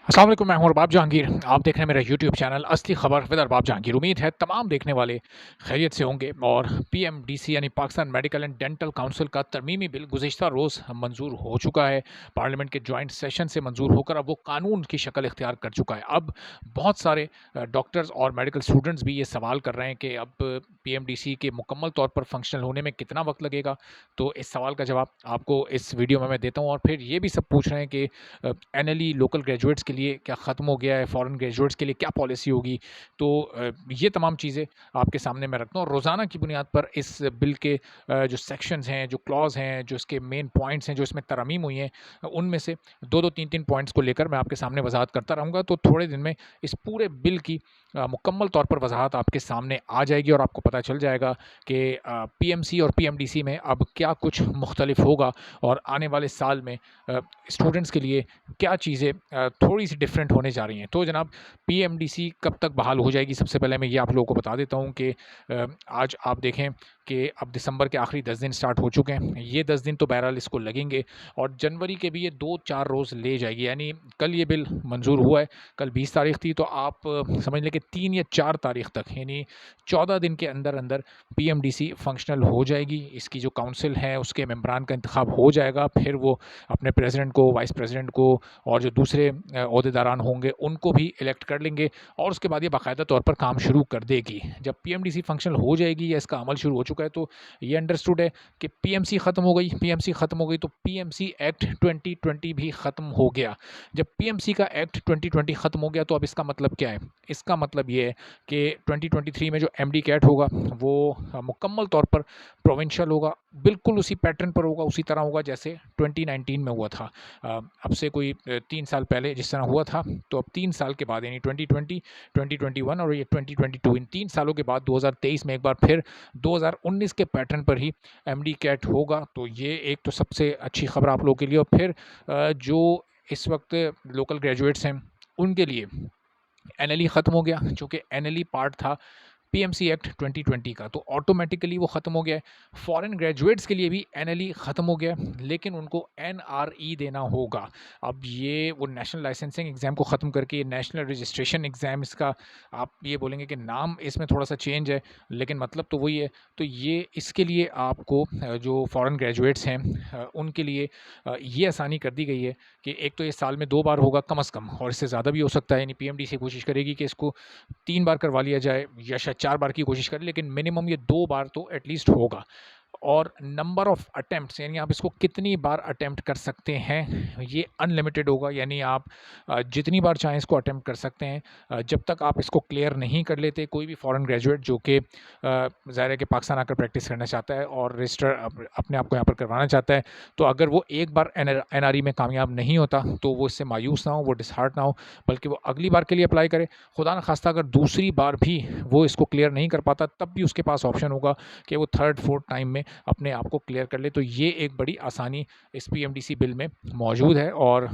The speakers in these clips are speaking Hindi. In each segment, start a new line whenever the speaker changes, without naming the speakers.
अस्सलाम वालेकुम, मैं हूं अरबाब जहांगीर। आप देख रहे हैं मेरा यूट्यूब चैनल असली खबर विद अरबाब जहांगीर। उम्मीद है तमाम देखने वाले खैरियत से होंगे। और पीएमडीसी यानी Pakistan medical and dental council का तरमीमी बिल गुज़िश्ता रोज़ मंजूर हो चुका है। पार्लियामेंट के जॉइंट सेशन से मंजूर होकर अब वो कानून की शक्ल इख्तियार कर चुका है। अब बहुत सारे डॉक्टर्स और मेडिकल स्टूडेंट्स भी ये सवाल कर रहे हैं कि अब पीएमडीसी के मुकम्मल तौर पर फंक्शनल होने में कितना वक्त लगेगा। तो इस सवाल का जवाब आपको इस वीडियो में मैं देता हूँ। और फिर ये भी सब पूछ रहे हैं कि एनएलई लोकल ग्रेजुएट्स के लिए क्या ख़त्म हो गया है, फॉरेन ग्रेजुएट्स के लिए क्या पॉलिसी होगी। तो ये तमाम चीज़ें आपके सामने मैं रखता हूँ और रोज़ाना की बुनियाद पर इस बिल के जो सेक्शंस हैं, जो क्लॉज हैं, जो इसके मेन पॉइंट्स हैं, जो इसमें तरमीम हुई हैं, उनमें से दो दो तीन तीन पॉइंट्स को लेकर मैं आपके सामने वजाहत करता रहूँगा। तो थोड़े दिन में इस पूरे बिल की मुकम्मल तौर पर वजाहत आपके सामने आ जाएगी और आपको पता चल जाएगा कि पीएमसी और पीएमडीसी में अब क्या कुछ मुख्तलिफ होगा और आने वाले साल में स्टूडेंट्स के लिए क्या चीज़ें थोड़ी सी डिफरेंट होने जा रही हैं। तो जनाब, पीएमडीसी कब तक बहाल हो जाएगी, सबसे पहले मैं ये आप लोगों को बता देता हूँ कि आज आप देखें कि अब दिसंबर के आखिरी 10 दिन स्टार्ट हो चुके हैं। ये 10 दिन तो बहरहाल इसको लगेंगे और जनवरी के भी ये 2-4 रोज़ ले जाएगी। यानी कल ये बिल मंजूर हुआ है, कल 20 तारीख थी, तो आप समझ लें कि 3 या 4 तारीख तक यानी 14 दिन के अंदर अंदर पीएमडीसी फंक्शनल हो जाएगी। इसकी जो काउंसिल है उसके मेंबरान का इंतखाब हो जाएगा। फिर वो अपने प्रेसिडेंट को, वाइस प्रेसिडेंट को और जो दूसरे ओहदेदारान होंगे उनको भी इलेक्ट कर लेंगे और उसके बाद ये बाकायदा तौर पर काम शुरू कर देगी। जब पीएमडीसी फंक्शनल हो जाएगी या इसका अमल शुरू हो चुका है तो ये अंडरस्टूड है कि पीएमसी ख़त्म हो गई। पीएमसी ख़त्म हो गई तो पीएमसी एक्ट 2020 भी ख़त्म हो गया। जब पीएमसी का एक्ट 2020 ख़त्म हो गया तो अब इसका मतलब क्या है? इसका मतलब ये है कि 2023 में जो एमडी कैट होगा वो मुकम्मल तौर पर प्रोविंशियल होगा, बिल्कुल उसी पैटर्न पर होगा, उसी तरह होगा जैसे 2019 में हुआ था। अब से कोई 3 साल पहले जिस तरह हुआ था, तो अब 3 साल के बाद यानी 2020, 2021 और ये 2022, इन 3 सालों के बाद 2023 में एक बार फिर 2019 के पैटर्न पर ही एमडी कैट होगा। तो ये एक तो सबसे अच्छी खबर आप लोगों के लिए। और फिर जो इस वक्त लोकल ग्रेजुएट्स हैं उनके लिए एनएलई ख़त्म हो गया, चूँकि एनएलई पार्ट था पीएमसी एक्ट 2020 का, तो ऑटोमेटिकली वो ख़त्म हो गया है। फॉरेन ग्रेजुएट्स के लिए भी एनएलई ख़त्म हो गया है, लेकिन उनको एनआरई देना होगा। अब ये वो नेशनल लाइसेंसिंग एग्ज़ाम को ख़त्म करके ये नेशनल रजिस्ट्रेशन एग्ज़ाम, इसका आप ये बोलेंगे कि नाम इसमें थोड़ा-सा चेंज है, लेकिन मतलब तो वही है। तो ये इसके लिए आपको जो फॉरेन ग्रेजुएट्स हैं उनके लिए ये आसानी कर दी गई है कि एक तो ये साल में 2 बार होगा कम से कम, और इससे ज़्यादा भी हो सकता है। यानी पीएमडीसी कोशिश करेगी कि इसको 3 बार करवा लिया जाए या शायद 4 बार की कोशिश करें, लेकिन मिनिमम ये 2 बार तो एटलीस्ट होगा। और नंबर ऑफ़ अटेम्प्ट्स यानी आप इसको कितनी बार अटेम्प्ट कर सकते हैं, ये अनलिमिटेड होगा। यानी आप जितनी बार चाहें इसको अटेम्प्ट कर सकते हैं। जब तक आप इसको क्लियर नहीं कर लेते, कोई भी फॉरेन ग्रेजुएट जो कि ज़ाहिर है कि पाकिस्तान आकर प्रैक्टिस करना चाहता है और रजिस्टर अपने आप को यहाँ पर करवाना चाहता है, तो अगर वो एक बार एनआरई में कामयाब नहीं होता तो वो इससे मायूस ना हो, वो डिसहार्ट ना हो, बल्कि वो अगली बार के लिए अप्लाई करे। खुदा न खास्ता अगर दूसरी बार भी वो इसको क्लियर नहीं कर पाता, तब भी उसके पास ऑप्शन होगा कि वो थर्ड फोर्थ टाइम में अपने आप को क्लियर कर ले। तो ये एक बड़ी आसानी इस पीएमडीसी बिल में मौजूद है। और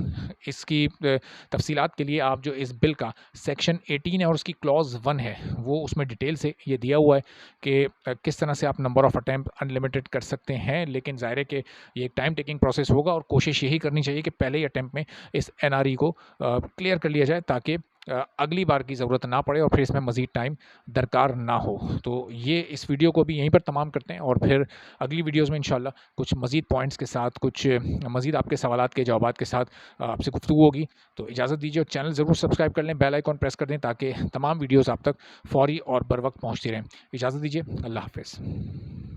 इसकी तफसीलात के लिए आप जो इस बिल का सेक्शन 18 है और उसकी क्लॉज 1 है, वो उसमें डिटेल से ये दिया हुआ है कि किस तरह से आप नंबर ऑफ़ अटैम्प्ट अनलिमिटेड कर सकते हैं। लेकिन ज़ाहिर है कि ये एक टाइम टेकिंग प्रोसेस होगा और कोशिश यही करनी चाहिए कि पहले ही अटैम्प्ट में इस एनआरई को क्लियर कर लिया जाए, ताकि अगली बार की ज़रूरत ना पड़े और फिर इसमें मज़ीद टाइम दरकार ना हो। तो ये इस वीडियो को भी यहीं पर तमाम करते हैं और फिर अगली वीडियोज़ में इंशाल्लाह कुछ मज़ीद पॉइंट्स के साथ, कुछ मज़ीद आपके सवालात के जवाबात के साथ आपसे गुफ्तगू होगी। तो इजाज़त दीजिए और चैनल ज़रूर सब्सक्राइब कर लें, बेल आइकॉन प्रेस कर दें ताकि तमाम वीडियोज़ आप तक फ़ौरी और बर वक्त पहुँचती रहें। इजाज़त दीजिए, अल्लाह हाफ़िज़।